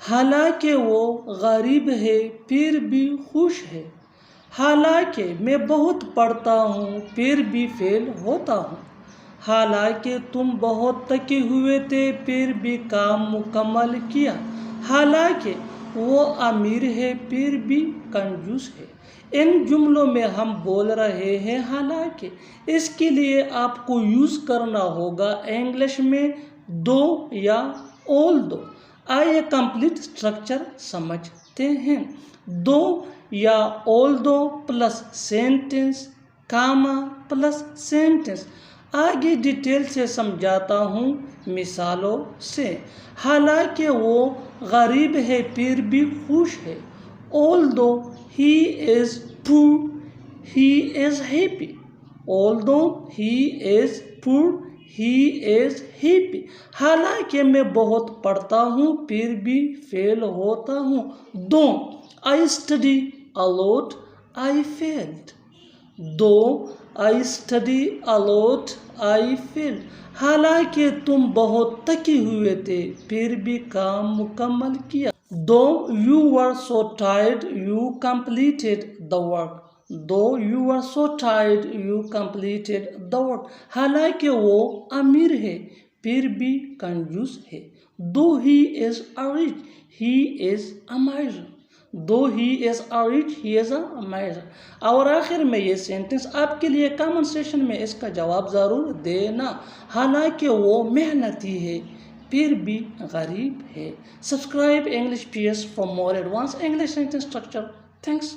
حالانکہ وہ غریب ہے پھر بھی خوش ہے. حالانکہ میں بہت پڑھتا ہوں پھر بھی فیل ہوتا ہوں. حالانکہ تم بہت تھکے ہوئے تھے پھر بھی کام مکمل کیا. حالانکہ وہ امیر ہے پھر بھی کنجوس ہے. ان جملوں میں ہم بول رہے ہیں حالانکہ. اس کے لیے آپ کو یوز کرنا ہوگا انگلش میں دو یا although. آئیے کمپلیٹ اسٹرکچر سمجھتے ہیں. دو یا although plus sentence Cama plus sentence. آگے ڈیٹیل سے سمجھاتا ہوں مثالوں سے. حالانکہ وہ غریب ہے پھر بھی خوش ہے. Although he is poor, he is happy. Although he is poor, he is happy. حالانکہ میں بہت پڑھتا ہوں پھر بھی فیل ہوتا ہوں. دو I study a lot, I failed. Do I study a lot, I failed. حالانکہ تم بہت تھکے ہوئے تھے پھر بھی کام مکمل کیا. Though you were so tired, you completed the work. Though you were so tired, you completed the work. حالانکہ وہ امیر ہے پھر بھی کنجوس ہے. Though he is rich, he is a miser. Though he is rich, he is a miser. اور آخر میں یہ سینٹنس آپ کے لیے کامن سیشن میں اس کا جواب ضرور دینا. حالانکہ وہ محنتی ہے پھر بھی غریب ہے. Subscribe English PS for more advanced English sentence structure. Thanks.